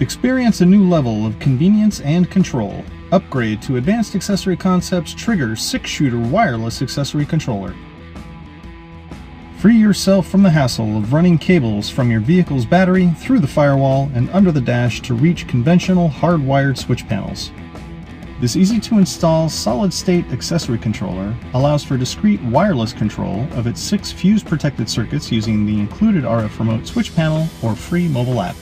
Experience a new level of convenience and control. Upgrade to Advanced Accessory Concepts Trigger 6-Shooter Wireless Accessory Controller. Free yourself from the hassle of running cables from your vehicle's battery through the firewall and under the dash to reach conventional hardwired switch panels. This easy-to-install solid-state accessory controller allows for discrete wireless control of its 6 fuse-protected circuits using the included RF remote switch panel or free mobile app.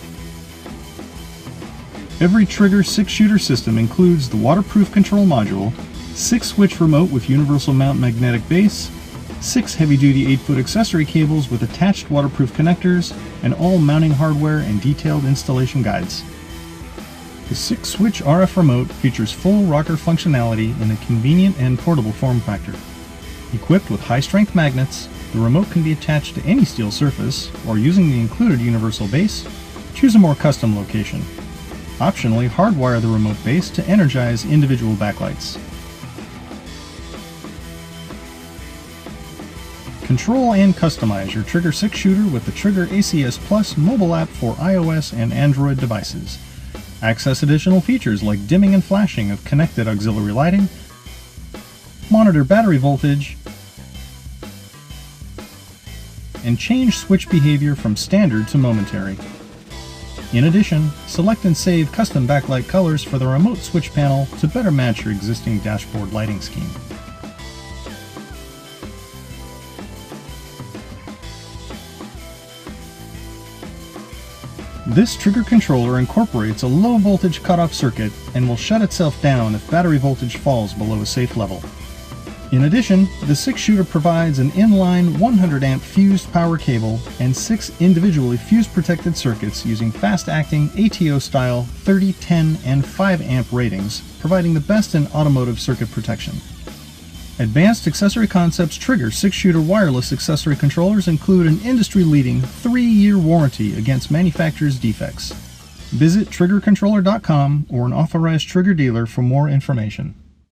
Every Trigger 6-shooter system includes the waterproof control module, 6-switch remote with universal mount magnetic base, 6 heavy-duty 8-foot accessory cables with attached waterproof connectors, and all mounting hardware and detailed installation guides. The 6-switch RF remote features full rocker functionality in a convenient and portable form factor. Equipped with high-strength magnets, the remote can be attached to any steel surface, or using the included universal base, choose a more custom location. Optionally, hardwire the remote base to energize individual backlights. Control and customize your Trigger 6-shooter with the Trigger ACS Plus mobile app for iOS and Android devices. Access additional features like dimming and flashing of connected auxiliary lighting, monitor battery voltage, and change switch behavior from standard to momentary. In addition, select and save custom backlight colors for the remote switch panel to better match your existing dashboard lighting scheme. This Trigger controller incorporates a low voltage cutoff circuit and will shut itself down if battery voltage falls below a safe level. In addition, the 6-shooter provides an inline 100 amp fused power cable and 6 individually fuse protected circuits using fast-acting ATO-STYLE 30, 10, and 5 amp ratings, providing the best in automotive circuit protection. Advanced Accessory Concepts Trigger 6-shooter wireless accessory controllers include an industry-leading 3-year warranty against manufacturer's defects. Visit triggercontroller.com or an authorized Trigger dealer for more information.